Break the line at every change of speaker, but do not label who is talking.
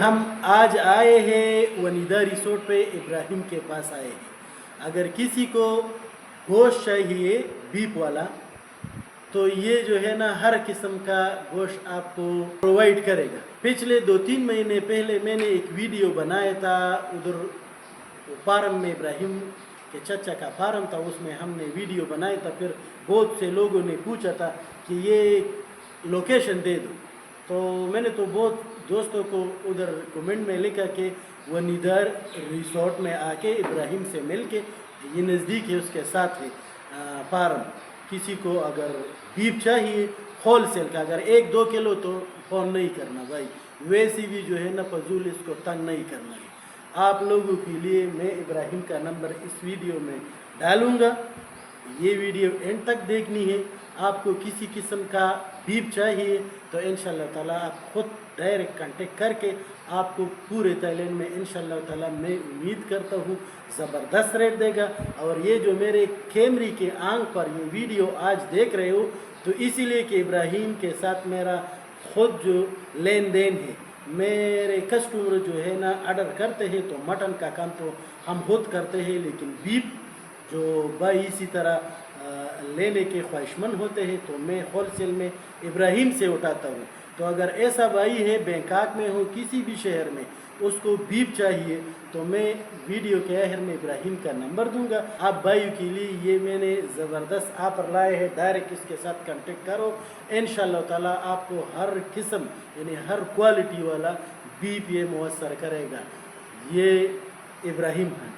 ہم آج آئے ہیں ونیدا ریسورٹ پہ، ابراہیم کے پاس آئے ہیں۔ اگر کسی کو گوشت چاہیے بیف والا تو یہ جو ہے نا ہر قسم کا گوشت آپ کو پرووائڈ کرے گا۔ پچھلے 2-3 مہینے پہلے میں نے ایک ویڈیو بنایا تھا، ادھر فارم میں ابراہیم کے چچا کا فارم تھا، اس میں ہم نے ویڈیو بنایا تھا۔ پھر بہت سے لوگوں نے پوچھا تھا کہ یہ لوکیشن دے دو، تو میں نے تو بہت دوستوں کو ادھر کمنٹ میں لکھا کہ ونیدا ریسورٹ میں آ کے ابراہیم سے مل کے، یہ نزدیک ہے، اس کے ساتھ ہے فارم۔ کسی کو اگر بیف چاہیے ہول سیل کا، اگر 1-2 کلو تو فون نہیں کرنا بھائی، ویسی بھی جو ہے نا فضول اس کو تنگ نہیں کرنا ہے۔ آپ لوگوں کے لیے میں ابراہیم کا نمبر اس ویڈیو میں ڈالوں گا، یہ ویڈیو اینڈ تک دیکھنی ہے۔ آپ کو کسی قسم کا بیف چاہیے تو انشاءاللہ تعالیٰ آپ خود ڈائریکٹ کانٹیکٹ کر کے آپ کو پورے تھائیلینڈ میں انشاءاللہ تعالیٰ میں امید کرتا ہوں زبردست ریٹ دے گا۔ اور یہ جو میرے کیمرے کے آنکھ پر یہ ویڈیو آج دیکھ رہے ہو تو اسی لیے کہ ابراہیم کے ساتھ میرا خود جو لین دین ہے، میرے کسٹمر جو ہے نا آرڈر کرتے ہیں تو مٹن کا کام تو ہم خود کرتے ہیں، لیکن بیف جو بھائی اسی طرح لینے کے خواہشمند ہوتے ہیں تو میں ہول سیل میں ابراہیم سے اٹھاتا ہوں۔ تو اگر ایسا بھائی ہے بینکاک میں ہو کسی بھی شہر میں، اس کو بیف چاہیے تو میں ویڈیو کے آخر میں ابراہیم کا نمبر دوں گا۔ آپ بھائیوں کے لیے یہ میں نے زبردست آفر لائے ہیں، ڈائریکٹ اس کے ساتھ کانٹیکٹ کرو، انشاءاللہ تعالیٰ آپ کو ہر قسم یعنی ہر کوالٹی والا بیف یہ میسر کرے گا۔ یہ ابراہیم ہے۔